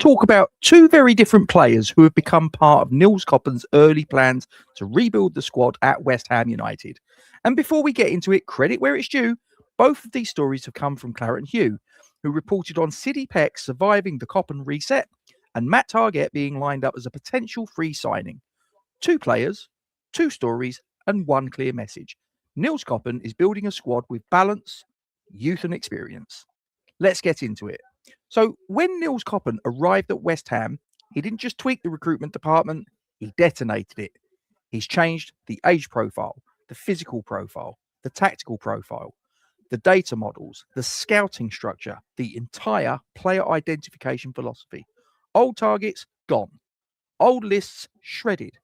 talk about two very different players who have become part of Nils Koppen's early plans to rebuild the squad at West Ham United. And before we get into it, credit where it's due, both of these stories have come from Claret Hugh, who reported on Sydie Peck surviving the Koppen reset and Matt Targett being lined up as a potential free signing. Two players, two stories, and one clear message. Nils Koppen is building a squad with balance, youth, and experience. Let's get into it. So, when Nils Koppen arrived at West Ham, he didn't just tweak the recruitment department, he detonated it. He's changed the age profile, the physical profile, the tactical profile, the data models, the scouting structure, the entire player identification philosophy. Old targets gone, old lists shredded,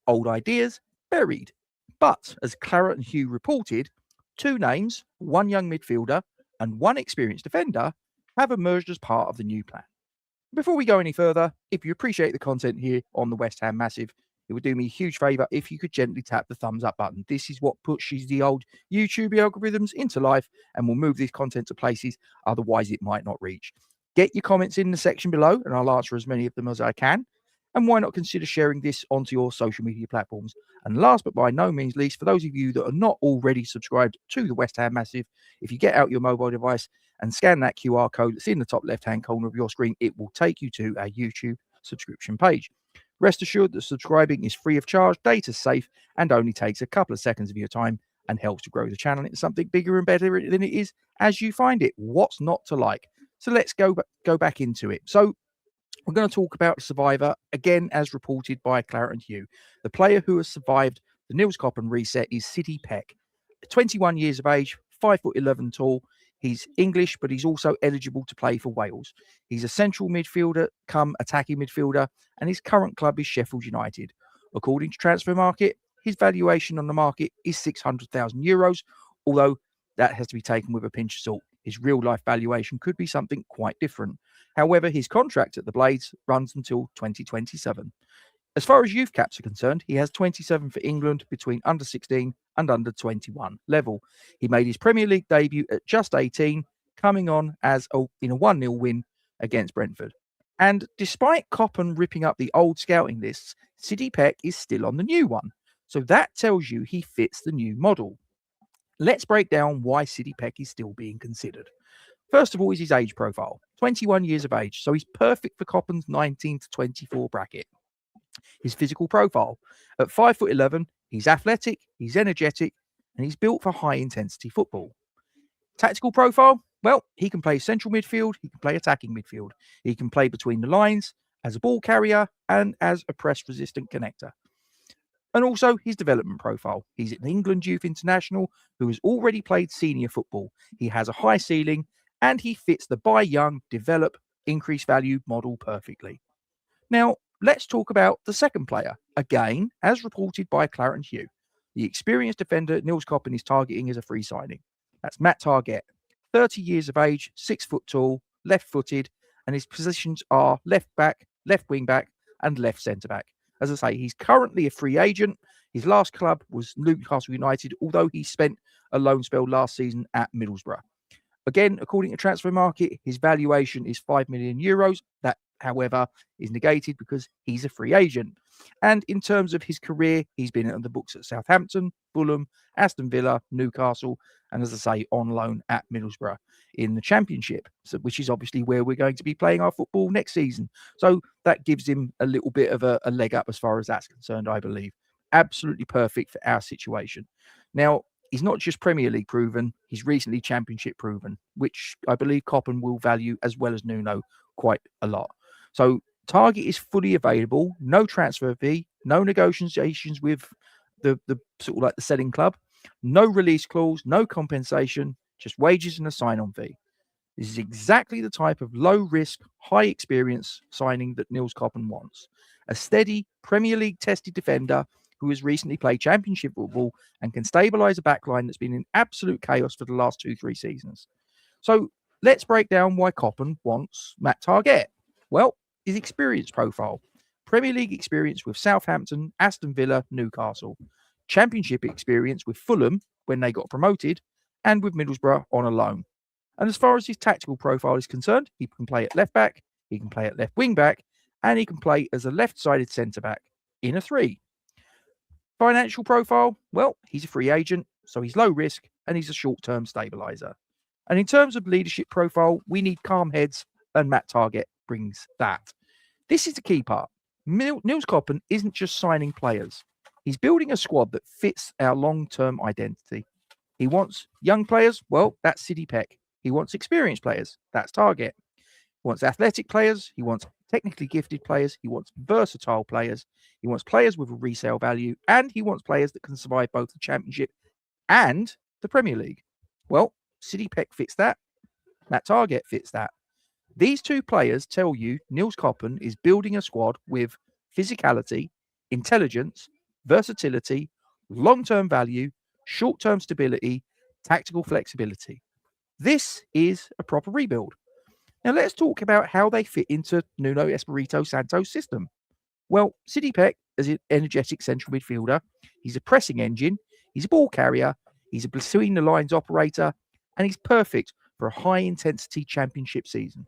old ideas buried. But as Claret and Hugh reported, two names, one young midfielder and one experienced defender, have emerged as part of the new plan. Before we go any further, if you appreciate the content here on the West Ham Massive, it would do me a huge favour if you could gently tap the thumbs up button. This is what pushes the old YouTube algorithms into life and will move this content to places otherwise it might not reach. Get your comments in the section below and I'll answer as many of them as I can. And why not consider sharing this onto your social media platforms? And last but by no means least, for those of you that are not already subscribed to the West Ham Massive, if you get out your mobile device and scan that QR code that's in the top left-hand corner of your screen, it will take you to our YouTube subscription page. Rest assured that subscribing is free of charge, data safe, and only takes a couple of seconds of your time and helps to grow the channel into something bigger and better than it is as you find it. What's not to like? So let's go back into it. So we're going to talk about Survivor, again, as reported by Claret and Hugh. The player who has survived the Nils Koppen reset is Sydie Peck. 21 years of age, 5'11" tall. He's English, but he's also eligible to play for Wales. He's a central midfielder, come attacking midfielder, and his current club is Sheffield United. According to Transfer Market, his valuation on the market is €600,000, although that has to be taken with a pinch of salt. His real-life valuation could be something quite different. However, his contract at the Blades runs until 2027. As far as youth caps are concerned, he has 27 for England between under 16 and under 21 level. He made his Premier League debut at just 18, coming on in a 1-0 win against Brentford. And despite Koppen ripping up the old scouting lists, Sydie Peck is still on the new one. So that tells you he fits the new model. Let's break down why Sydie Peck is still being considered. First of all is his age profile, 21 years of age, so he's perfect for Koppen's 19 to 24 bracket. His physical profile, at 5'11", he's athletic, he's energetic, and he's built for high-intensity football. Tactical profile, well, he can play central midfield, he can play attacking midfield, he can play between the lines, as a ball carrier, and as a press-resistant connector. And also his development profile. He's an England youth international who has already played senior football. He has a high ceiling, and he fits the buy young, develop, increase value model perfectly. Now, let's talk about the second player, again, as reported by Claret and Hugh. The experienced defender Nils Koppen is targeting as a free signing. That's Matt Targett, 30 years of age, 6 foot tall, left-footed, and his positions are left back, left wing back, and left centre back. As I say, he's currently a free agent. His last club was Newcastle United, although he spent a loan spell last season at Middlesbrough. Again, according to Transfer Market, his valuation is €5 million. That, however, is negated because he's a free agent. And in terms of his career, he's been on the books at Southampton, Fulham, Aston Villa, Newcastle, and as I say, on loan at Middlesbrough in the Championship, which is obviously where we're going to be playing our football next season. So that gives him a little bit of a leg up as far as that's concerned, I believe. Absolutely perfect for our situation. Now, he's not just Premier League proven, he's recently Championship proven, which I believe Koppen will value as well as Nuno quite a lot. So Target is fully available, no transfer fee, no negotiations with the sort of like the selling club, no release clause, no compensation, just wages and a sign-on fee. This is exactly the type of low-risk, high-experience signing that Nils Koppen wants. A steady, Premier League tested defender who has recently played Championship football and can stabilise a backline that's been in absolute chaos for the last 2-3 seasons. So let's break down why Koppen wants Matt Targett. Well, his experience profile. Premier League experience with Southampton, Aston Villa, Newcastle. Championship experience with Fulham when they got promoted, and with Middlesbrough on a loan. And as far as his tactical profile is concerned, he can play at left back, he can play at left wing back, and he can play as a left-sided centre-back in a 3. Financial profile, well, he's a free agent, so he's low risk, and he's a short-term stabiliser. And in terms of leadership profile, we need calm heads, and Matt Targett brings that. This is the key part. Nils Koppen isn't just signing players. He's building a squad that fits our long-term identity. He wants young players, well, that's Sydie Peck. He wants experienced players, that's Targett. He wants athletic players, he wants technically gifted players, he wants versatile players, he wants players with a resale value, and he wants players that can survive both the Championship and the Premier League. Well, Sydie Peck fits that. Matt Targett fits that. These two players tell you Nils Koppen is building a squad with physicality, intelligence, versatility, long-term value, short-term stability, tactical flexibility. This is a proper rebuild. Now let's talk about how they fit into Nuno Espirito Santo's system. Well, Sydie Peck is an energetic central midfielder. He's a pressing engine. He's a ball carrier. He's a between the lines operator, and he's perfect for a high-intensity Championship season.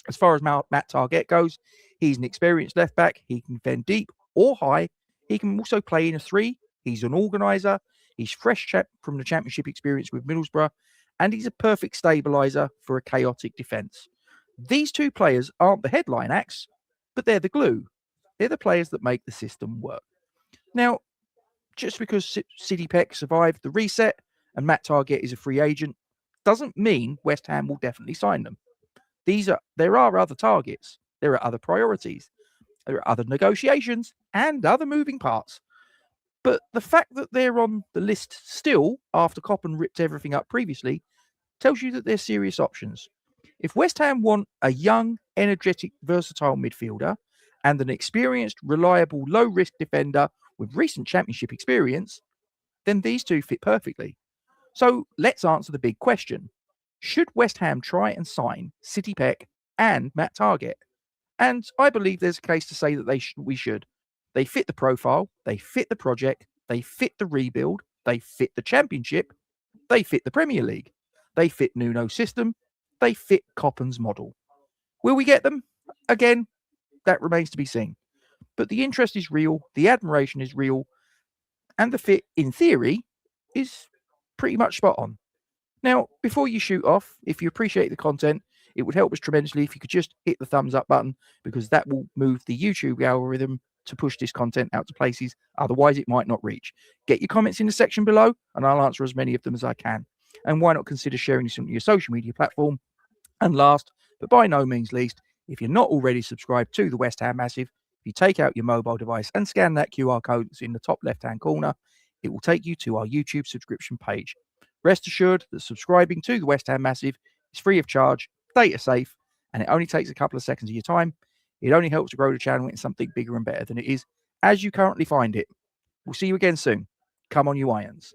As far as Matt Targett goes, he's an experienced left back. He can defend deep or high. He can also play in a 3. He's an organiser. He's fresh from the Championship experience with Middlesbrough, and he's a perfect stabiliser for a chaotic defence. These two players aren't the headline acts, but they're the glue. They're the players that make the system work. Now, just because Sydie Peck survived the reset and Matt Targett is a free agent doesn't mean West Ham will definitely sign them. There are other targets, there are other priorities, there are other negotiations and other moving parts. But the fact that they're on the list still, after Koppen ripped everything up previously, tells you that they're serious options. If West Ham want a young, energetic, versatile midfielder and an experienced, reliable, low-risk defender with recent Championship experience, then these two fit perfectly. So let's answer the big question. Should West Ham try and sign Sydie Peck and Matt Targett? And I believe there's a case to say that we should. They fit the profile, they fit the project, they fit the rebuild, they fit the Championship, they fit the Premier League, they fit Nuno's system, they fit Koppen's model. Will we get them? Again, that remains to be seen. But the interest is real, the admiration is real, and the fit, in theory, is pretty much spot on. Now, before you shoot off, if you appreciate the content, it would help us tremendously if you could just hit the thumbs up button, because that will move the YouTube algorithm to push this content out to places otherwise it might not reach. Get your comments in the section below, and I'll answer as many of them as I can. And why not consider sharing this on your social media platform? And last, but by no means least, if you're not already subscribed to the West Ham Massive, if you take out your mobile device and scan that QR code that's in the top left-hand corner, it will take you to our YouTube subscription page. Rest assured that subscribing to the West Ham Massive is free of charge, data safe, and it only takes a couple of seconds of your time. It only helps to grow the channel into something bigger and better than it is as you currently find it. We'll see you again soon. Come on, you Irons.